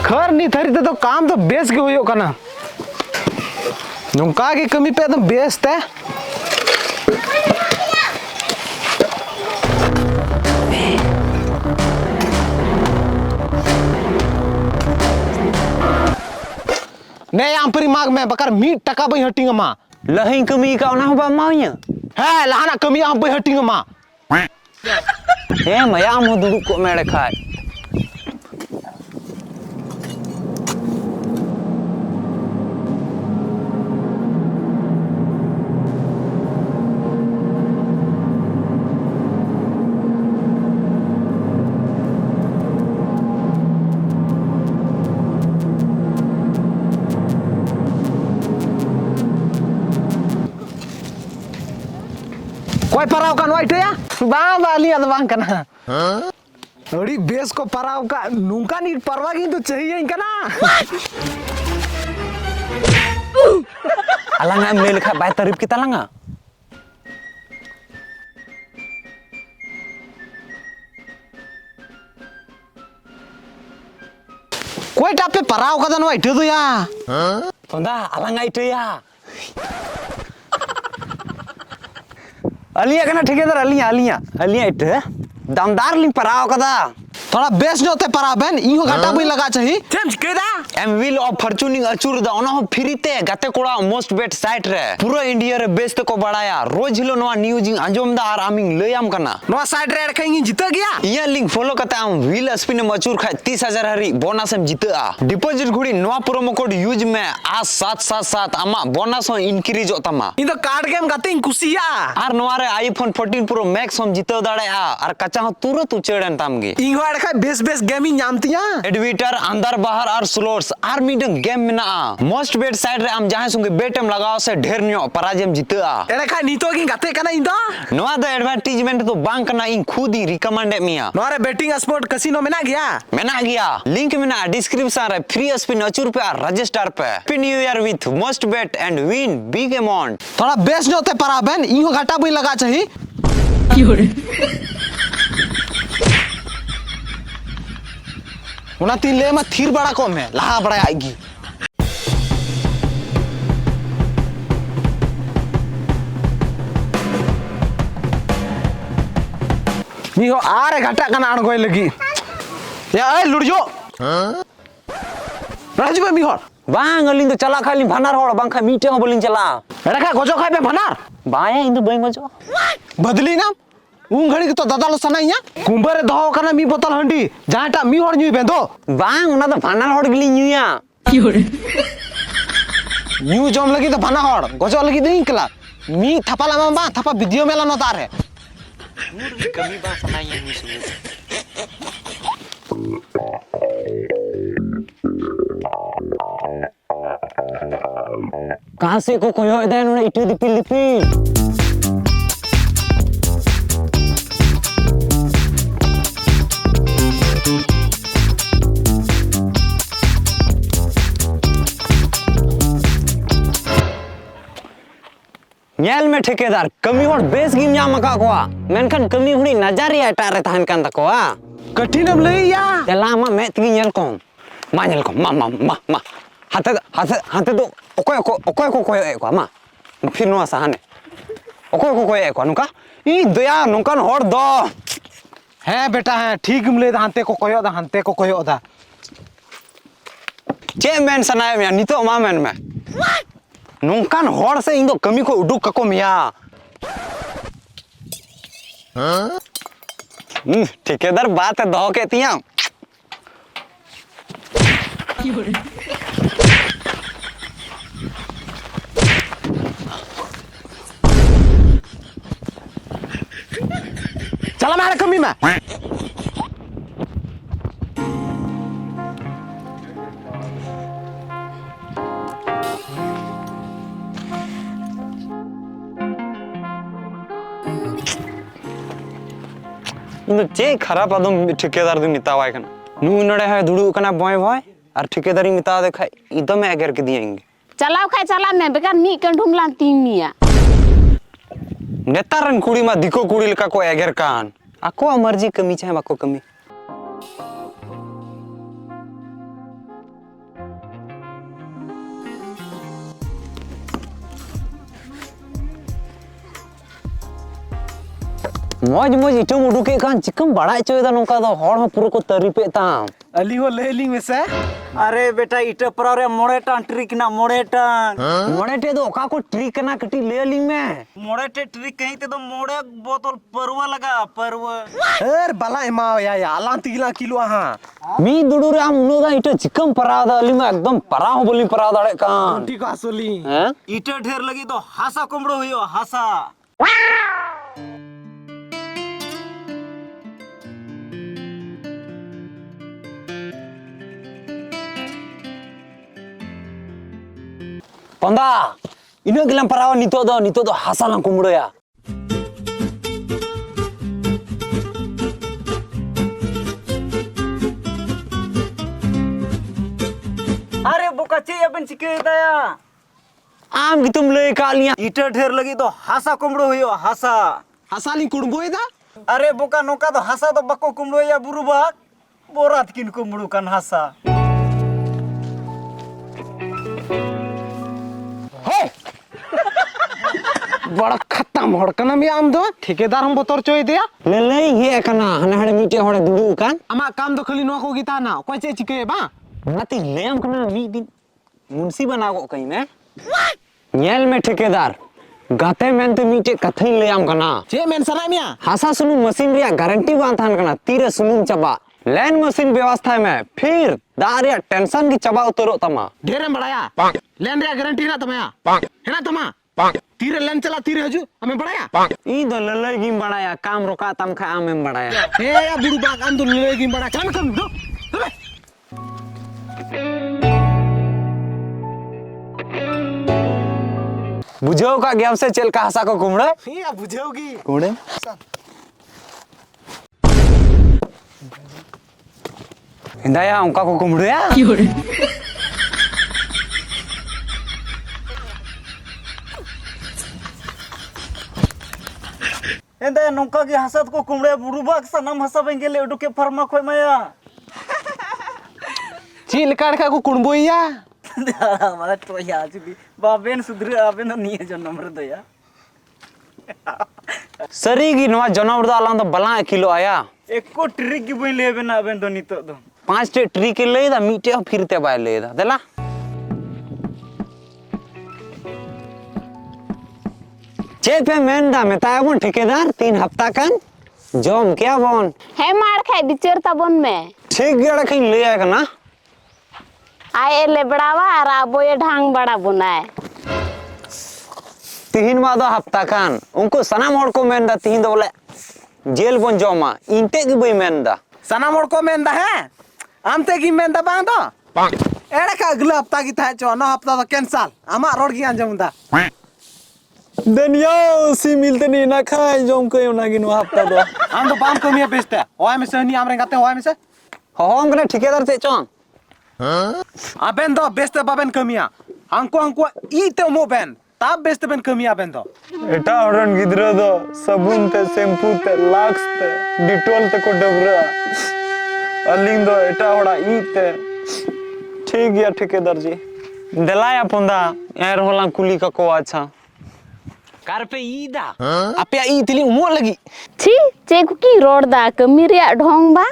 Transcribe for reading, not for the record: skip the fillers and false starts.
खर नी थरी तो काम तो बेस के होयो कना नोंका के कमी पे तो बेस ते ने आम परी माग में बकर मी टका बई हटिंग मा लहई कमी का ना बा मावnya है लहाना कमी आम बई हटिंग मा हे मया मु दुडु को मेड़े खाय कोई पराव का नोइट या बा वाली अदवांग कना अड़ी बेस को पराव का नुका नी परवा की तो चाहिए इनका ना अलंगा मेल खा बाय तारीफ की तलंगा कोई टापे पराव का दन वाइट तो या तोंदा अलंगा इटया अलिया कना ठेकेदार अलिया इट दमदार लिंग पराव कदा थोड़ा बेस जोते पराबेन इहो घाटा बई लगा चाहिए चेम केदा एम व्हील ऑफ फॉर्च्यूनिंग अचूर दा ओना हो फ्रीते गाते कोड़ा मोस्ट बेट साइट रे पूरा इंडिया रे बेस ते को बड़ाया रोज हिलो नवा न्यूज अंजोम दा आर आमिंग लयाम कना नवा साइट रे रखेंगे जीता गया ये लिंक फॉलो करते हम व्हील स्पिन मचूर खाए 30,000 हरी बोनस हम जीता डिपॉजिट घुड़ी नवा प्रोमो कोड यूज में आ 777 आमा बोनस हो इंक्रीज होतमा इन तो कार्ड गेम गाते कुसिया आर नवा रे आईफोन 14 प्रो मैक्स हम जीता दाड़े आर कच्चा हो तुरंत उचेड़न तामगे इहो अड़खा बेस बेस गेमिंग नामतिया एडविटर अंदर बाहर और स्लोट्स आर मीटिंग गेम में ना मोस्ट बेट साइड रे हम जहां संगे बेटम लगाओ से ढेर न्यो पराजम जीता एड़खा नीतो की गाते कना इंदा नवा द एडवर्टाइजमेंट तो बांक ना इन खुद ही रिकमेंड मिया नवा रे बेटिंग स्पोर्ट कैसीनो में ना गया लिंक में ना डिस्क्रिप्शन रे फ्री स्पिन अचूर पे रजिस्टर पे happy new year with most bet and win big amount थोड़ा बेस जोते पराबेन इहो घाटा बई लगा चाहिए उना तीन ले में थीर बड़ा कम है लहा बड़ा आएगी नी हो आरे घाटा कना अणगोय लगी या ए लुड़जो राजू में हो बांग अलिंग तो चला खाली भनार होड़ बांखा मीटे हो बोलिन चला एड़ा का गोजो खाय पे भनार बाया इंदु बई गोजो बदली ना उन घड़ी तो दादा सनाइया कुंबर दहो कना मी बोतल हंडी जाटा मी होड़ न्यू बेंदो बांग उना तो भनार होड़ गिली न्यूया न्यू जम लगी तो भना होड़ गोजो लगी तो इंकला मी थपा लामा बा थपा वीडियो मेला न तार है कमी बा सनाइया मी सुन कहां से को कोयो इधर उन्हें इटू दिपिल नेल में ठेकेदार कमी होड़ बेस गिम जाम का कोआ मेनखान कमी हुड़ी नजरिया टारे तहन कान तकोआ कठिनम लईया चला मा मैं तगी नेल को मा नेल को मा हाथे तो ओकोय को कोय को मा फिर नो सहाने ओकोय को कोय को नुका ई दया नुकान होड़ दो है बेटा है ठीक मिले हांते को कोयो दा चे मेन सनाय में नितो मा मेन में नोंकान होड़ से इन दो कमी को उडुक को मिया ठेकेदार बात है दो के तिया चला मारे कमी में इन चे खराब आदम ठेकेदार दो मितावाय कना नु नडे है दुडू कना बॉय बॉय और ठेकेदारी मिता दे खाय इदम एगर के दिएंगे चलाव खाय चला में बेकार मी कंडुम लान तीन मिया नेतारन कुड़ी मा दिको कुड़ी लका को एगर कान आको मर्जी कमी चाहे बाको कमी मौज मौज इटम उडुके कान चिकम बड़ा चोयदा नोका दो हर हो पूरा को तारीफे ताम अली हो ले ली में से अरे बेटा इटा पर रे मोड़े टान ट्रिक ना मोड़े टान मोड़े टे दो ओका को ट्रिक ना कटी ले ली में मोड़े टे ट्रिक कहीं ते तो मोड़े बोतल परवा लगा परवा एर बला एमा या आलां तिगला किलो हां मी दुडुरे आम उनोदा इटा चिकम परादा अली में एकदम परा हो बोली परा दाड़े कान ठीक आसोली हैं इटा ढेर लगी तो हासा कुमड़ो हुयो हासा पंदा इन गिलम परावा नितो दो हासा ला कुमड़ोया अरे बोका चे अपन चिके दया आम की तुम ले का लिया इटा ढेर लगी तो हासा कुमड़ो हुयो हासा हसाली कुड़बोय दा अरे बोका नोका तो हासा तो बको कुमड़ो या बुरुबा बोरात किन कुमड़ो कन हासा बड़ा खत्म हड़कना में आम दो ठेकेदार हम बतौर चोय दिया ले ये कना हने हने मीटे होड़े दुडू कान अमा काम दो खाली नो को गीता ना कोई चे चिके बा नती लेम कना मी दिन मुंशी बनागो कहीं में नेल में ठेकेदार गाते मेन तो मीटे कथई ले आम कना चे मेन सना मिया हासा सुनु मशीन रिया गारंटी बान थान कना तीरे सुनुम चबा लैंड मशीन व्यवस्था में फिर दारिया टेंशन की चबा उतरो तमा ढेरे बड़ाया लेन रे गारंटी ना तमया है ना तमा तीरे लेन चला तीरे हजू हमें बड़ाया ई दो ललई गिम बड़ाया काम रोका तम खा आम बड़ाया हे या बुड़ू बाग आम तो लेगी बड़ा चल कम दो अबे बुझो का गेम से चल का हसा को कुमड़े या बुझेगी कुमड़े हिंदाया उनका को कुमड़े एंदा नोका की हासत को कुमड़े बुरुबा सनम हसा बेंगेले उडुके फरमा खोय माया चील काढ़ को कुड़बोया मारा तो या जुबी बाबेन सुधरे आबेन निये जो नंबर दया सरी की नवा जनवर दा लांद बला किलो आया एको ट्रिक की बई लेबे ना आबेन दो नितो दो 5 टे ट्री के ले दा मीटे फिरते बाय ले दा देला चे पे मेंदा मेता बन ठेकेदार 3 हफ्ता कन जम क्या बोन हे मार खाई बिचर तबन में ठीक गड़ा कहीं ले आएगा ना आए ले बड़ावा और आबो ये ढांग बड़ा बुनाए 3 मादा हफ्ता कान उनको सनाम हड़ को मेंदा 3 दो बोले जेल बन जमा इनते की बई मेंदा सना मोड़ को मेंदा है आमते की मेंदा बांध दो एड़ा का अगला हफ्ता की था चो ना हफ्ता तो कैंसल आमा रोड की आंजमदा दनिया सी मिलते नहीं ना खाए जम को ना गिन हफ्ता दो आम तो बाम कमिया बेचते होय में से नहीं आम रे गाते होय में से हम कने ठेकेदार से चों आबेन दो बेचते बाबेन कमिया अंको ई ते मो बेन ताब बेचते बेन कमिया बेन दो एटा हरन गिद्रा दो साबुन ते शैम्पू ते लाक्स ते डिटोल ते को डबरा अलिंग दो एटा होड़ा ई ते ठीक गया ठेकेदार जी दलाया पुंदा यार होला कुली का को अच्छा कार पे ईदा आपया ई तिली उमो लगी छी चे की रोड दा कमी रे ढोंग बा